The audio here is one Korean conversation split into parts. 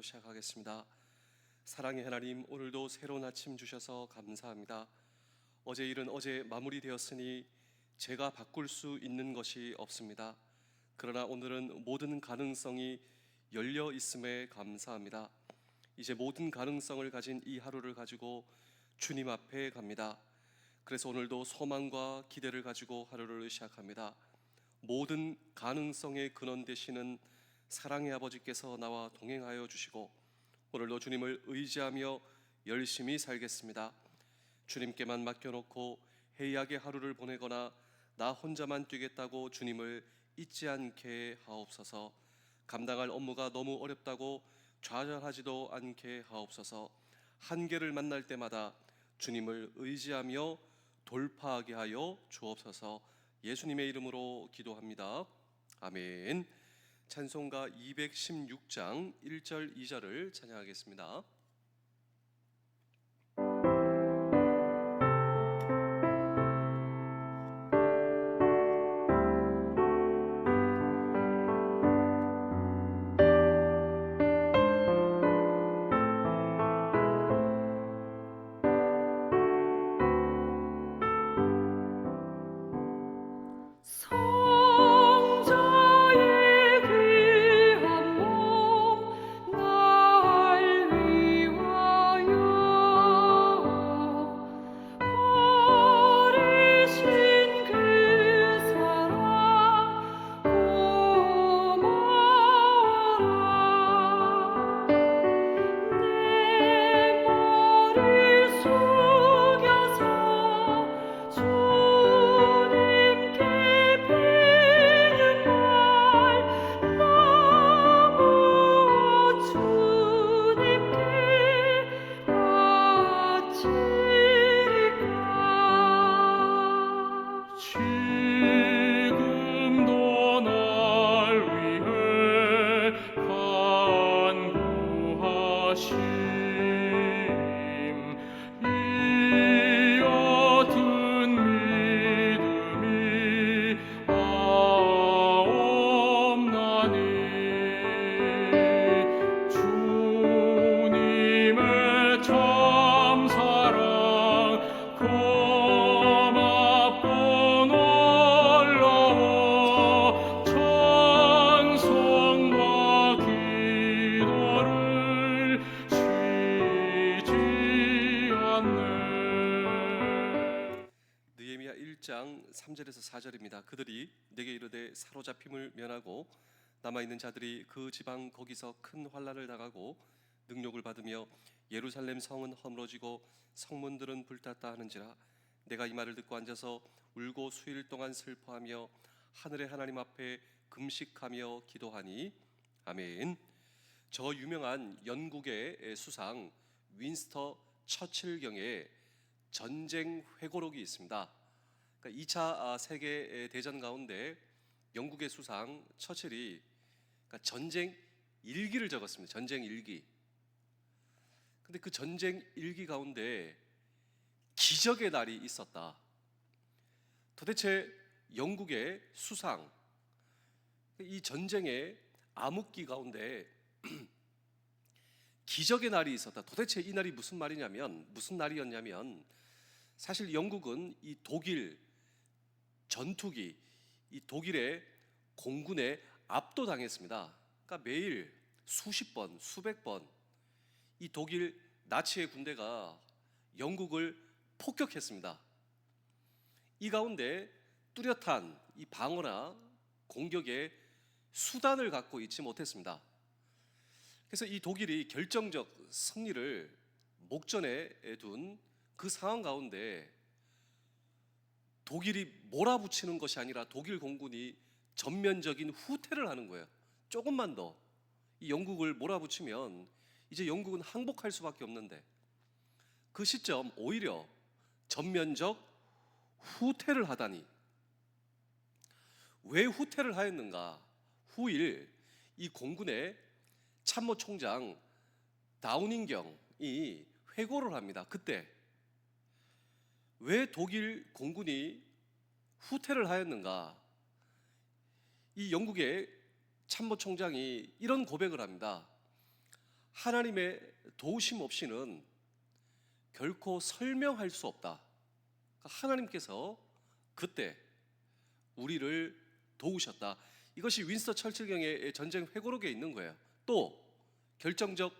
기도로 시작하겠습니다. 사랑의 하나님, 오늘도 새로운 아침 주셔서 감사합니다. 어제 일은 어제 마무리되었으니 제가 바꿀 수 있는 것이 없습니다. 그러나 오늘은 모든 가능성이 열려 있음에 감사합니다. 이제 모든 가능성을 가진 이 하루를 가지고 주님 앞에 갑니다. 그래서 오늘도 소망과 기대를 가지고 하루를 시작합니다. 모든 가능성의 근원 되시는 사랑의 아버지께서 나와 동행하여 주시고 오늘도 주님을 의지하며 열심히 살겠습니다. 주님께만 맡겨놓고 해이하게 하루를 보내거나 나 혼자만 뛰겠다고 주님을 잊지 않게 하옵소서. 감당할 업무가 너무 어렵다고 좌절하지도 않게 하옵소서. 한계를 만날 때마다 주님을 의지하며 돌파하게 하여 주옵소서. 예수님의 이름으로 기도합니다. 아멘. 찬송가 216장 1절 2절을 찬양하겠습니다. 느헤미야 1장 3절에서 4절입니다. 그들이 내게 이르되 사로잡힘을 면하고 남아있는 자들이 그 지방 거기서 큰 환난을 당하고 능욕을 받으며 예루살렘 성은 허물어지고 성문들은 불탔다 하는지라. 내가 이 말을 듣고 앉아서 울고 수일 동안 슬퍼하며 하늘의 하나님 앞에 금식하며 기도하니. 아멘. 저 유명한 영국의 수상 윈스터 처칠경에 전쟁 회고록이 있습니다. 그러니까 2차 세계 대전 가운데 영국의 수상 처칠이 전쟁 일기를 적었습니다. 전쟁 일기. 근데 그 전쟁 일기 가운데 기적의 날이 있었다. 도대체 영국의 수상, 이 전쟁의 암흑기 가운데 기적의 날이 있었다. 도대체 이 날이 무슨 날이었냐면 사실 영국은 이 독일 전투기, 이 독일의 공군에 압도당했습니다. 그러니까 매일 수십 번, 수백 번 이 독일 나치의 군대가 영국을 폭격했습니다. 이 가운데 뚜렷한 이 방어나 공격의 수단을 갖고 있지 못했습니다. 그래서 이 독일이 결정적 승리를 목전에 둔 그 상황 가운데 독일이 몰아붙이는 것이 아니라 독일 공군이 전면적인 후퇴를 하는 거예요. 조금만 더 이 영국을 몰아붙이면 이제 영국은 항복할 수밖에 없는데 그 시점 오히려 전면적 후퇴를 하다니. 왜 후퇴를 하였는가? 후일 이 공군의 참모총장 다우닝경이 회고를 합니다. 그때 왜 독일 공군이 후퇴를 하였는가? 이 영국의 참모총장이 이런 고백을 합니다. 하나님의 도우심 없이는 결코 설명할 수 없다. 하나님께서 그때 우리를 도우셨다. 이것이 윈스턴 철칠경의 전쟁 회고록에 있는 거예요. 또 결정적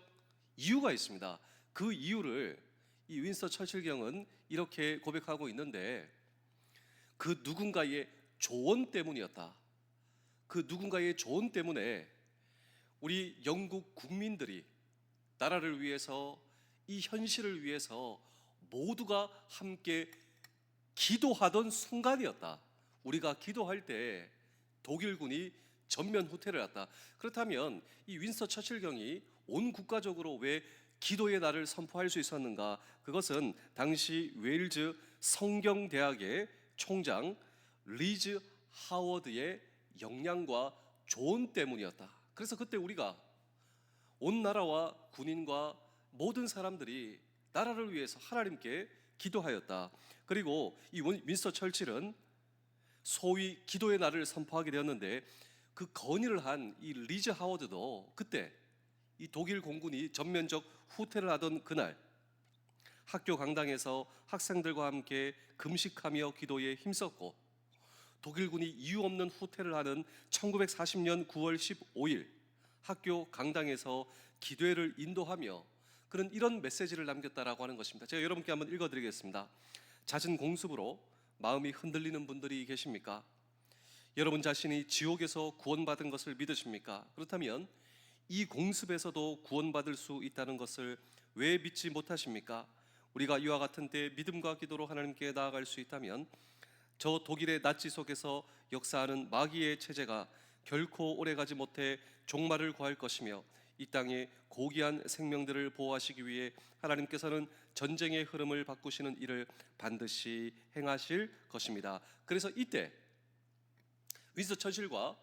이유가 있습니다. 그 이유를 이 윈스턴 철칠경은 이렇게 고백하고 있는데, 그 누군가의 조언 때문이었다. 그 누군가의 조언 때문에 우리 영국 국민들이 나라를 위해서, 이 현실을 위해서 모두가 함께 기도하던 순간이었다. 우리가 기도할 때 독일군이 전면 후퇴를 했다. 그렇다면 이 윈스턴 처칠경이 온 국가적으로 왜 기도의 날을 선포할 수 있었는가? 그것은 당시 웨일즈 성경대학의 총장 리즈 하워드의 역량과 조언 때문이었다. 그래서 그때 우리가 온 나라와 군인과 모든 사람들이 나라를 위해서 하나님께 기도하였다. 그리고 이 윈스턴 철칠은 소위 기도의 날을 선포하게 되었는데, 그 건의를 한 이 리즈 하워드도 그때 이 독일 공군이 전면적 후퇴를 하던 그날 학교 강당에서 학생들과 함께 금식하며 기도에 힘썼고, 독일군이 이유 없는 후퇴를 하는 1940년 9월 15일 학교 강당에서 기도회를 인도하며 그는 이런 메시지를 남겼다라고 하는 것입니다. 제가 여러분께 한번 읽어드리겠습니다. 잦은 공습으로 마음이 흔들리는 분들이 계십니까? 여러분 자신이 지옥에서 구원받은 것을 믿으십니까? 그렇다면 이 공습에서도 구원받을 수 있다는 것을 왜 믿지 못하십니까? 우리가 이와 같은 때 믿음과 기도로 하나님께 나아갈 수 있다면 저 독일의 나치 속에서 역사하는 마귀의 체제가 결코 오래가지 못해 종말을 구할 것이며, 이 땅의 고귀한 생명들을 보호하시기 위해 하나님께서는 전쟁의 흐름을 바꾸시는 일을 반드시 행하실 것입니다. 그래서 이때 윈스턴 처칠과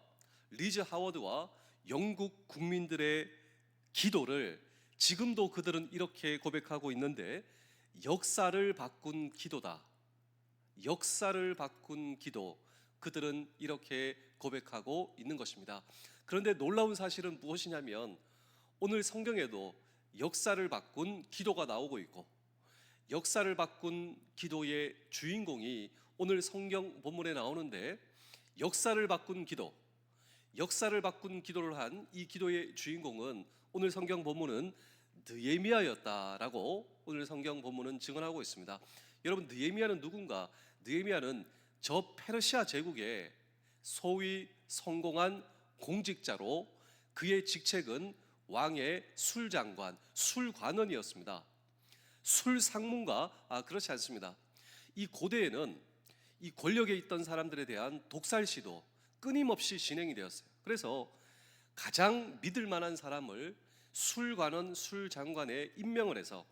리즈 하워드와 영국 국민들의 기도를 지금도 그들은 이렇게 고백하고 있는데, 역사를 바꾼 기도다. 역사를 바꾼 기도. 그들은 이렇게 고백하고 있는 것입니다. 그런데 놀라운 사실은 무엇이냐면, 오늘 성경에도 역사를 바꾼 기도가 나오고 있고, 역사를 바꾼 기도의 주인공이 오늘 성경 본문에 나오는데, 역사를 바꾼 기도, 역사를 바꾼 기도를 한 이 기도의 주인공은 오늘 성경 본문은 느헤미야였다라고 오늘 성경 본문은 증언하고 있습니다. 여러분, 느헤미야는 누군가? 느헤미야는 저 페르시아 제국의 소위 성공한 공직자로, 그의 직책은 왕의 술장관, 술관원이었습니다. 술상문가, 그렇지 않습니다. 이 고대에는 이 권력에 있던 사람들에 대한 독살시도 끊임없이 진행이 되었어요. 그래서 가장 믿을 만한 사람을 술관원, 술장관에 임명을 해서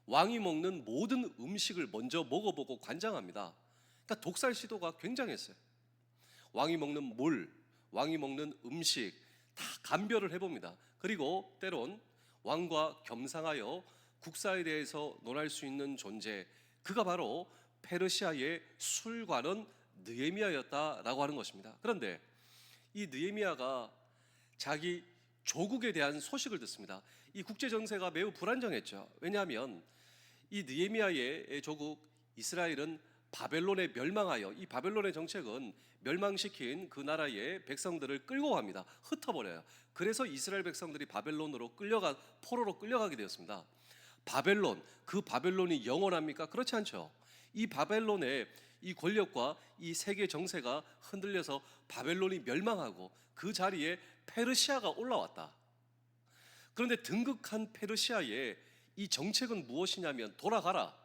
왕이 먹는 모든 음식을 먼저 먹어보고 관장합니다. 그러니까 독살 시도가 굉장했어요. 왕이 먹는 물, 왕이 먹는 음식 다 감별을 해봅니다. 그리고 때론 왕과 겸상하여 국사에 대해서 논할 수 있는 존재, 그가 바로 페르시아의 술관원 느헤미야였다라고 하는 것입니다. 그런데 이 느헤미야가 자기 조국에 대한 소식을 듣습니다. 이 국제 정세가 매우 불안정했죠. 왜냐하면 이 느헤미야의 조국 이스라엘은 바벨론에 멸망하여, 이 바벨론의 정책은 멸망시킨 그 나라의 백성들을 끌고 갑니다. 흩어버려요. 그래서 이스라엘 백성들이 바벨론으로 포로로 끌려가게 되었습니다. 바벨론, 그 바벨론이 영원합니까? 그렇지 않죠. 이 바벨론의 이 권력과 이 세계 정세가 흔들려서 바벨론이 멸망하고 그 자리에 페르시아가 올라왔다. 그런데 등극한 페르시아의 이 정책은 무엇이냐면, 돌아가라.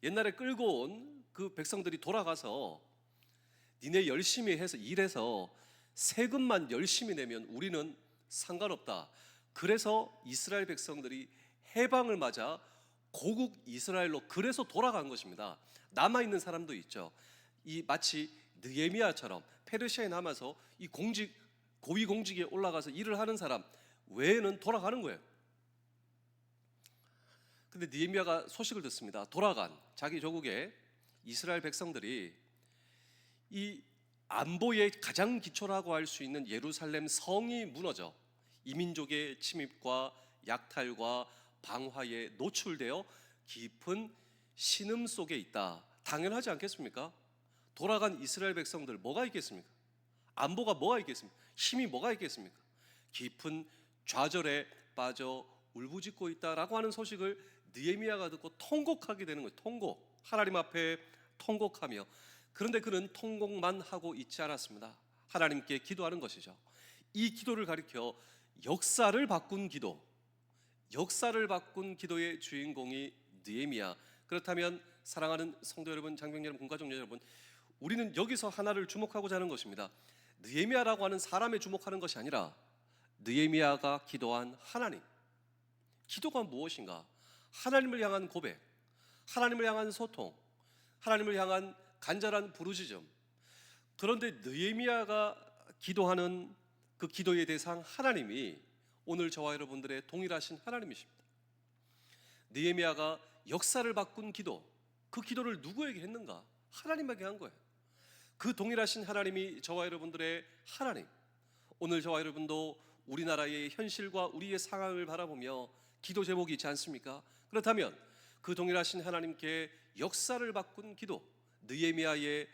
옛날에 끌고 온 그 백성들이 돌아가서 니네 열심히 해서 일해서 세금만 열심히 내면 우리는 상관없다. 그래서 이스라엘 백성들이 해방을 맞아 고국 이스라엘로 그래서 돌아간 것입니다. 남아있는 사람도 있죠. 이 마치 느헤미야처럼 페르시아에 남아서 이 고위 공직에 올라가서 일을 하는 사람 외에는 돌아가는 거예요. 근데 느헤미야가 소식을 듣습니다. 돌아간 자기 조국의 이스라엘 백성들이 이 안보의 가장 기초라고 할 수 있는 예루살렘 성이 무너져 이민족의 침입과 약탈과 방화에 노출되어 깊은 신음 속에 있다. 당연하지 않겠습니까? 돌아간 이스라엘 백성들 뭐가 있겠습니까? 안보가 뭐가 있겠습니까? 힘이 뭐가 있겠습니까? 깊은 좌절에 빠져 울부짖고 있다라고 하는 소식을 느헤미야가 듣고 통곡하게 되는 거예요. 통곡. 하나님 앞에 통곡하며. 그런데 그는 통곡만 하고 있지 않았습니다. 하나님께 기도하는 것이죠. 이 기도를 가리켜 역사를 바꾼 기도, 역사를 바꾼 기도의 주인공이 느헤미야. 그렇다면 사랑하는 성도 여러분, 장병 여러분, 군가족 여러분, 우리는 여기서 하나를 주목하고자 하는 것입니다. 느헤미야라고 하는 사람에 주목하는 것이 아니라 느헤미야가 기도한 하나님. 기도가 무엇인가? 하나님을 향한 고백, 하나님을 향한 소통, 하나님을 향한 간절한 부르짖음. 그런데 느헤미야가 기도하는 그 기도의 대상 하나님이 오늘 저와 여러분들의 동일하신 하나님이십니다. 느헤미야가 역사를 바꾼 기도, 그 기도를 누구에게 했는가? 하나님에게 한 거예요. 그 동일하신 하나님이 저와 여러분들의 하나님. 오늘 저와 여러분도 우리나라의 현실과 우리의 상황을 바라보며 기도 제목이 있지 않습니까? 그렇다면 그 동일하신 하나님께 역사를 바꾼 기도, 느헤미야의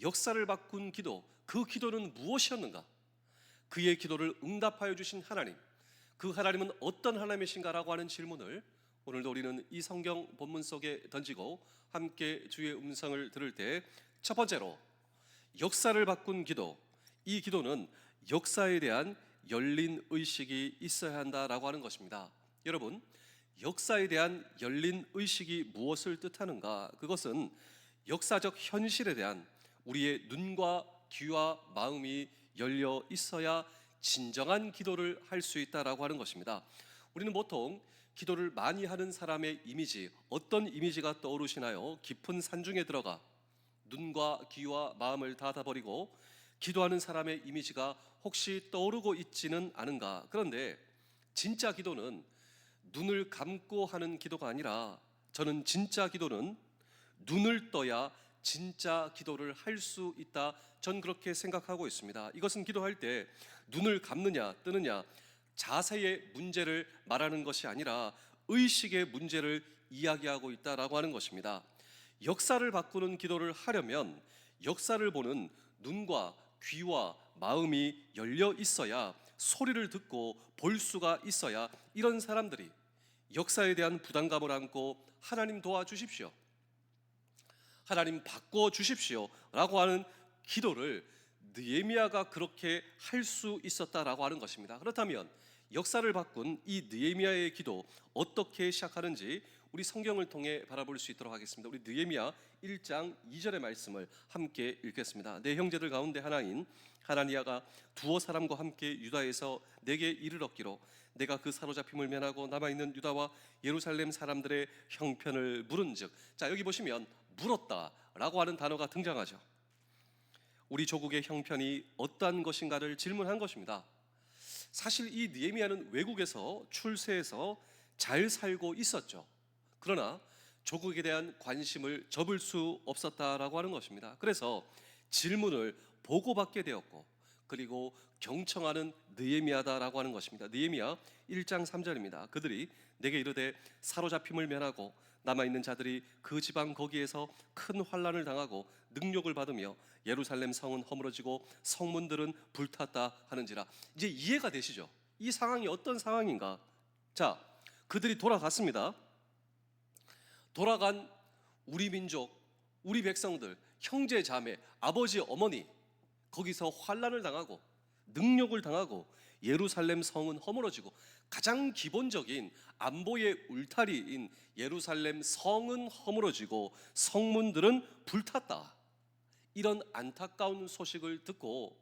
역사를 바꾼 기도, 그 기도는 무엇이었는가? 그의 기도를 응답하여 주신 하나님, 그 하나님은 어떤 하나님이신가라고 하는 질문을 오늘도 우리는 이 성경 본문 속에 던지고 함께 주의 음성을 들을 때, 첫 번째로 역사를 바꾼 기도, 이 기도는 역사에 대한 열린 의식이 있어야 한다라고 하는 것입니다. 여러분, 역사에 대한 열린 의식이 무엇을 뜻하는가? 그것은 역사적 현실에 대한 우리의 눈과 귀와 마음이 열려 있어야 진정한 기도를 할 수 있다라고 하는 것입니다. 우리는 보통 기도를 많이 하는 사람의 이미지, 어떤 이미지가 떠오르시나요? 깊은 산중에 들어가 눈과 귀와 마음을 닫아버리고 기도하는 사람의 이미지가 혹시 떠오르고 있지는 않은가? 그런데 진짜 기도는 눈을 감고 하는 기도가 아니라, 저는 진짜 기도는 눈을 떠야 진짜 기도를 할 수 있다, 전 그렇게 생각하고 있습니다. 이것은 기도할 때 눈을 감느냐 뜨느냐 자세의 문제를 말하는 것이 아니라 의식의 문제를 이야기하고 있다라고 하는 것입니다. 역사를 바꾸는 기도를 하려면 역사를 보는 눈과 귀와 마음이 열려 있어야, 소리를 듣고 볼 수가 있어야 이런 사람들이 역사에 대한 부담감을 안고 하나님 도와주십시오, 하나님 바꿔 주십시오 라고 하는 기도를 느헤미야가 그렇게 할 수 있었다라고 하는 것입니다. 그렇다면 역사를 바꾼 이 느헤미야의 기도 어떻게 시작하는지 우리 성경을 통해 바라볼 수 있도록 하겠습니다. 우리 느헤미야 1장 2절의 말씀을 함께 읽겠습니다. 내 형제들 가운데 하나인 하나니아가 두어 사람과 함께 유다에서 내게 이를 얻기로 내가 그 사로잡힘을 면하고 남아있는 유다와 예루살렘 사람들의 형편을 물은즉, 자, 여기 보시면 물었다라고 하는 단어가 등장하죠. 우리 조국의 형편이 어떠한 것인가를 질문한 것입니다. 사실 이 느헤미야는 외국에서 출세해서 잘 살고 있었죠. 그러나 조국에 대한 관심을 접을 수 없었다라고 하는 것입니다. 그래서 질문을 보고받게 되었고, 그리고 경청하는 느헤미야다라고 하는 것입니다. 느헤미야 1장 3절입니다. 그들이 내게 이르되 사로잡힘을 면하고 남아있는 자들이 그 지방 거기에서 큰 환난을 당하고 능욕을 받으며 예루살렘 성은 허물어지고 성문들은 불탔다 하는지라. 이제 이해가 되시죠? 이 상황이 어떤 상황인가? 자, 그들이 돌아갔습니다. 돌아간 우리 민족, 우리 백성들, 형제 자매, 아버지 어머니, 거기서 환난을 당하고 능욕을 당하고 예루살렘 성은 허물어지고, 가장 기본적인 안보의 울타리인 예루살렘 성은 허물어지고 성문들은 불탔다. 이런 안타까운 소식을 듣고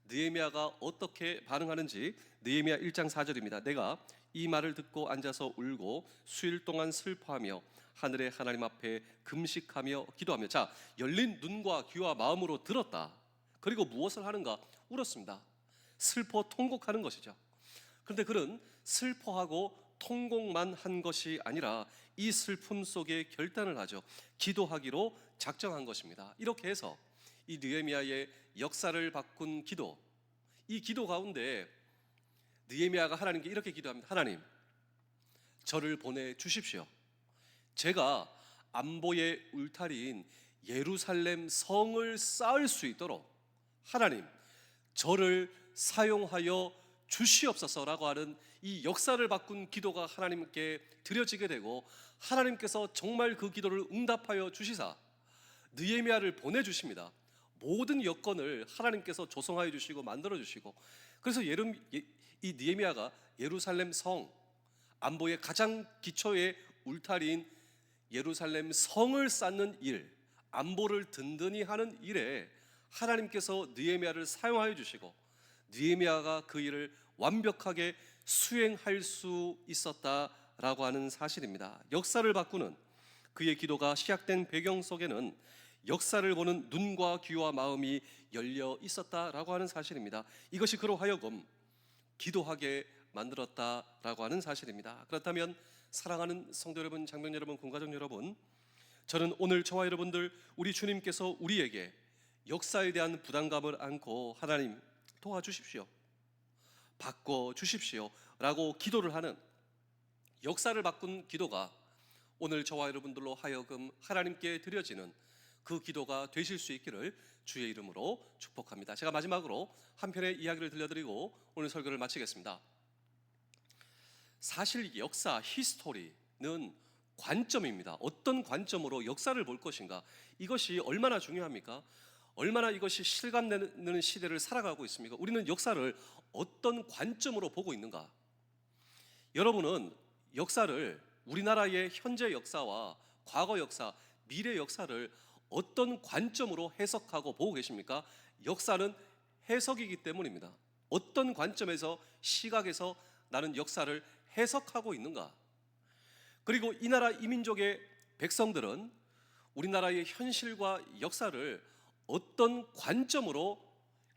느헤미야가 어떻게 반응하는지 느헤미야 1장 4절입니다. 내가 이 말을 듣고 앉아서 울고 수일 동안 슬퍼하며 하늘의 하나님 앞에 금식하며 기도하며. 자, 열린 눈과 귀와 마음으로 들었다. 그리고 무엇을 하는가? 울었습니다. 슬퍼 통곡하는 것이죠. 그런데 그는 슬퍼하고 통곡만 한 것이 아니라 이 슬픔 속에 결단을 하죠. 기도하기로 작정한 것입니다. 이렇게 해서 이 느헤미야의 역사를 바꾼 기도, 이 기도 가운데 느헤미야가 하나님께 이렇게 기도합니다. 하나님, 저를 보내주십시오. 제가 안보의 울타리인 예루살렘 성을 쌓을 수 있도록 하나님, 저를 사용하여 주시옵소서라고 하는 이 역사를 바꾼 기도가 하나님께 드려지게 되고, 하나님께서 정말 그 기도를 응답하여 주시사 느헤미야를 보내주십니다. 모든 여건을 하나님께서 조성하여 주시고 만들어 주시고, 그래서 이 느헤미야가 예루살렘 성, 안보의 가장 기초의 울타리인 예루살렘 성을 쌓는 일, 안보를 든든히 하는 일에 하나님께서 느헤미야를 사용하여 주시고, 느헤미야가 그 일을 완벽하게 수행할 수 있었다라고 하는 사실입니다. 역사를 바꾸는 그의 기도가 시작된 배경 속에는 역사를 보는 눈과 귀와 마음이 열려 있었다라고 하는 사실입니다. 이것이 그로 하여금 기도하게 만들었다라고 하는 사실입니다. 그렇다면 사랑하는 성도 여러분, 장병 여러분, 군가족 여러분, 저는 오늘 저와 여러분들, 우리 주님께서 우리에게 역사에 대한 부담감을 안고 하나님 도와주십시오, 바꿔주십시오 라고 기도를 하는 역사를 바꾼 기도가 오늘 저와 여러분들로 하여금 하나님께 드려지는 그 기도가 되실 수 있기를 주의 이름으로 축복합니다. 제가 마지막으로 한 편의 이야기를 들려드리고 오늘 설교를 마치겠습니다. 사실 역사, 히스토리는 관점입니다. 어떤 관점으로 역사를 볼 것인가, 이것이 얼마나 중요합니까? 얼마나 이것이 실감되는 시대를 살아가고 있습니까? 우리는 역사를 어떤 관점으로 보고 있는가? 여러분은 역사를, 우리나라의 현재 역사와 과거 역사, 미래 역사를 어떤 관점으로 해석하고 보고 계십니까? 역사는 해석이기 때문입니다. 어떤 관점에서, 시각에서 나는 역사를 해석하고 있는가? 그리고 이 나라 이민족의 백성들은 우리나라의 현실과 역사를 어떤 관점으로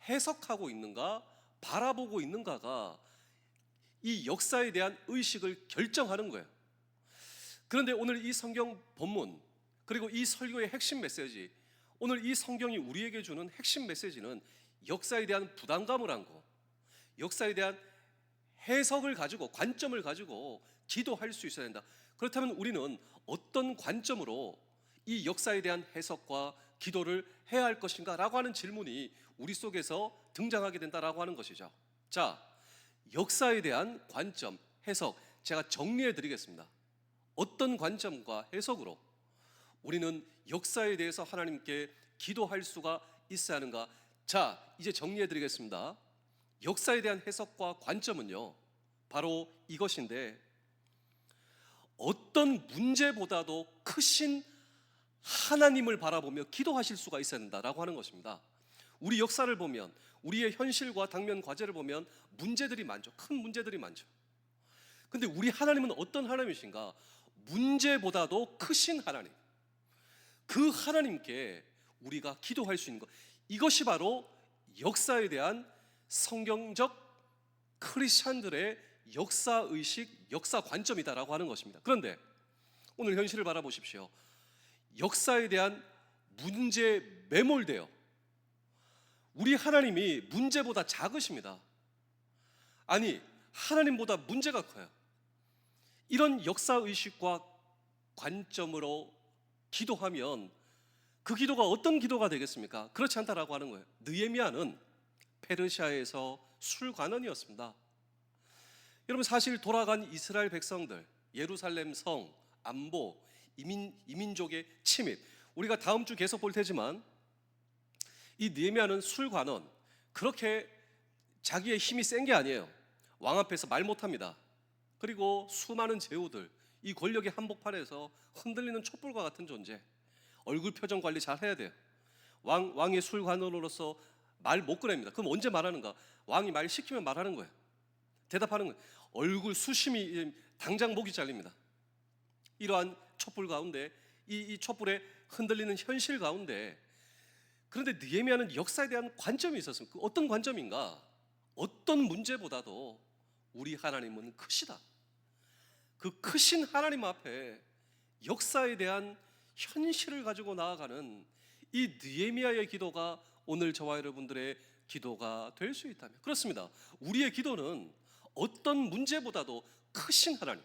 해석하고 있는가, 바라보고 있는가가 이 역사에 대한 의식을 결정하는 거예요. 그런데 오늘 이 성경 본문, 그리고 이 설교의 핵심 메시지, 오늘 이 성경이 우리에게 주는 핵심 메시지는 역사에 대한 부담감을 안고 역사에 대한 해석을 가지고, 관점을 가지고 기도할 수 있어야 된다. 그렇다면 우리는 어떤 관점으로 이 역사에 대한 해석과 기도를 해야 할 것인가 라고 하는 질문이 우리 속에서 등장하게 된다라고 하는 것이죠. 자, 역사에 대한 관점, 해석, 제가 정리해 드리겠습니다. 어떤 관점과 해석으로 우리는 역사에 대해서 하나님께 기도할 수가 있어야 하는가? 자, 이제 정리해 드리겠습니다. 역사에 대한 해석과 관점은요, 바로 이것인데, 어떤 문제보다도 크신 하나님을 바라보며 기도하실 수가 있어야 된다라고 하는 것입니다. 우리 역사를 보면, 우리의 현실과 당면 과제를 보면 문제들이 많죠. 큰 문제들이 많죠. 근데 우리 하나님은 어떤 하나님이신가? 문제보다도 크신 하나님, 그 하나님께 우리가 기도할 수 있는 것, 이것이 바로 역사에 대한 성경적 크리스찬들의 역사의식, 역사 관점이다라고 하는 것입니다. 그런데 오늘 현실을 바라보십시오. 역사에 대한 문제에 매몰되어 우리 하나님이 문제보다 작으십니다. 아니, 하나님보다 문제가 커요. 이런 역사의식과 관점으로 기도하면 그 기도가 어떤 기도가 되겠습니까? 그렇지 않다라고 하는 거예요. 느헤미야는 페르시아에서 술관원이었습니다. 여러분, 사실 돌아간 이스라엘 백성들, 예루살렘 성, 안보, 이민족의 침입, 우리가 다음 주 계속 볼 테지만 이 느헤미야는 술관원, 그렇게 자기의 힘이 센 게 아니에요. 왕 앞에서 말 못합니다. 그리고 수많은 제후들, 이 권력의 한복판에서 흔들리는 촛불과 같은 존재, 얼굴 표정 관리 잘 해야 돼요. 왕의 술관원으로서 말 못 꺼냅니다. 그럼 언제 말하는가? 왕이 말 시키면 말하는 거예요. 대답하는 거예요. 얼굴 수심이 당장 목이 잘립니다. 이러한 촛불 가운데, 이 촛불에 흔들리는 현실 가운데, 그런데 느헤미야는 역사에 대한 관점이 있었습니다. 어떤 관점인가? 어떤 문제보다도 우리 하나님은 크시다. 그 크신 하나님 앞에 역사에 대한 현실을 가지고 나아가는 이 느헤미야의 기도가 오늘 저와 여러분들의 기도가 될 수 있다면, 그렇습니다. 우리의 기도는 어떤 문제보다도 크신 하나님,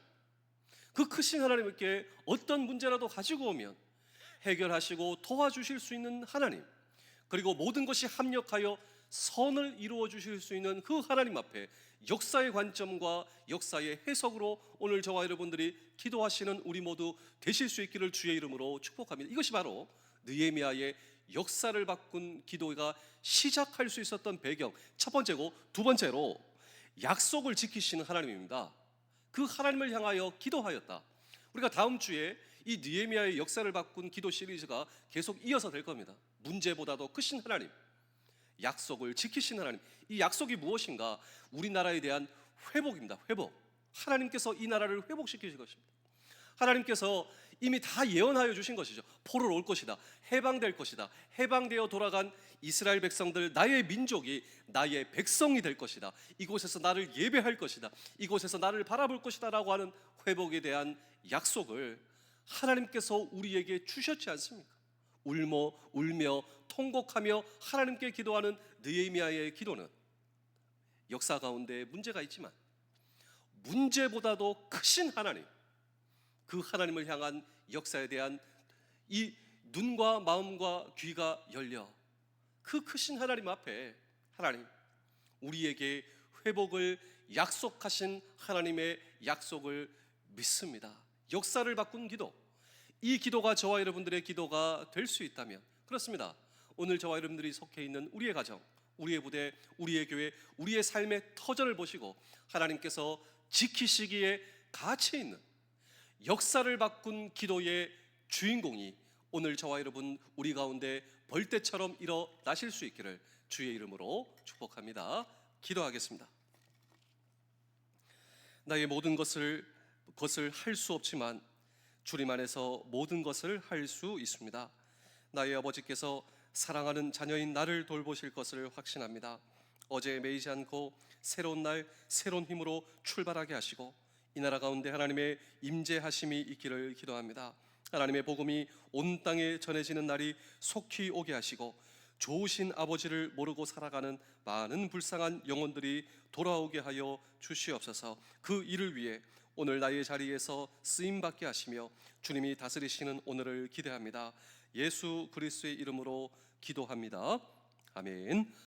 그 크신 하나님께 어떤 문제라도 가지고 오면 해결하시고 도와주실 수 있는 하나님, 그리고 모든 것이 합력하여 선을 이루어 주실 수 있는 그 하나님 앞에 역사의 관점과 역사의 해석으로 오늘 저와 여러분들이 기도하시는 우리 모두 되실 수 있기를 주의 이름으로 축복합니다. 이것이 바로 느헤미야의 역사를 바꾼 기도가 시작할 수 있었던 배경, 첫 번째고, 두 번째로 약속을 지키시는 하나님입니다. 그 하나님을 향하여 기도하였다. 우리가 다음 주에 이 느헤미야의 역사를 바꾼 기도 시리즈가 계속 이어서 될 겁니다. 문제보다도 크신 하나님, 약속을 지키신 하나님. 이 약속이 무엇인가? 우리나라에 대한 회복입니다. 회복. 하나님께서 이 나라를 회복시키실 것입니다. 하나님께서 이미 다 예언하여 주신 것이죠. 포로로 올 것이다, 해방될 것이다, 해방되어 돌아간 이스라엘 백성들, 나의 민족이 나의 백성이 될 것이다, 이곳에서 나를 예배할 것이다, 이곳에서 나를 바라볼 것이다 라고 하는 회복에 대한 약속을 하나님께서 우리에게 주셨지 않습니까? 울며 통곡하며 하나님께 기도하는 느헤미야의 기도는 역사 가운데 문제가 있지만 문제보다도 크신 하나님, 그 하나님을 향한 역사에 대한 이 눈과 마음과 귀가 열려 그 크신 하나님 앞에, 하나님, 우리에게 회복을 약속하신 하나님의 약속을 믿습니다. 역사를 바꾼 기도, 이 기도가 저와 여러분들의 기도가 될 수 있다면, 그렇습니다, 오늘 저와 여러분들이 속해 있는 우리의 가정, 우리의 부대, 우리의 교회, 우리의 삶의 터전을 보시고 하나님께서 지키시기에 가치 있는 역사를 바꾼 기도의 주인공이 오늘 저와 여러분 우리 가운데 벌떼처럼 일어나실 수 있기를 주의 이름으로 축복합니다. 기도하겠습니다. 나의 모든 것을 할 수 없지만 주님 안에서 모든 것을 할 수 있습니다. 나의 아버지께서 사랑하는 자녀인 나를 돌보실 것을 확신합니다. 어제에 매이지 않고 새로운 날 새로운 힘으로 출발하게 하시고 이 나라 가운데 하나님의 임재하심이 있기를 기도합니다. 하나님의 복음이 온 땅에 전해지는 날이 속히 오게 하시고 좋으신 아버지를 모르고 살아가는 많은 불쌍한 영혼들이 돌아오게 하여 주시옵소서. 그 일을 위해 오늘 나의 자리에서 쓰임받게 하시며 주님이 다스리시는 오늘을 기대합니다. 예수 그리스도의 이름으로 기도합니다. 아멘.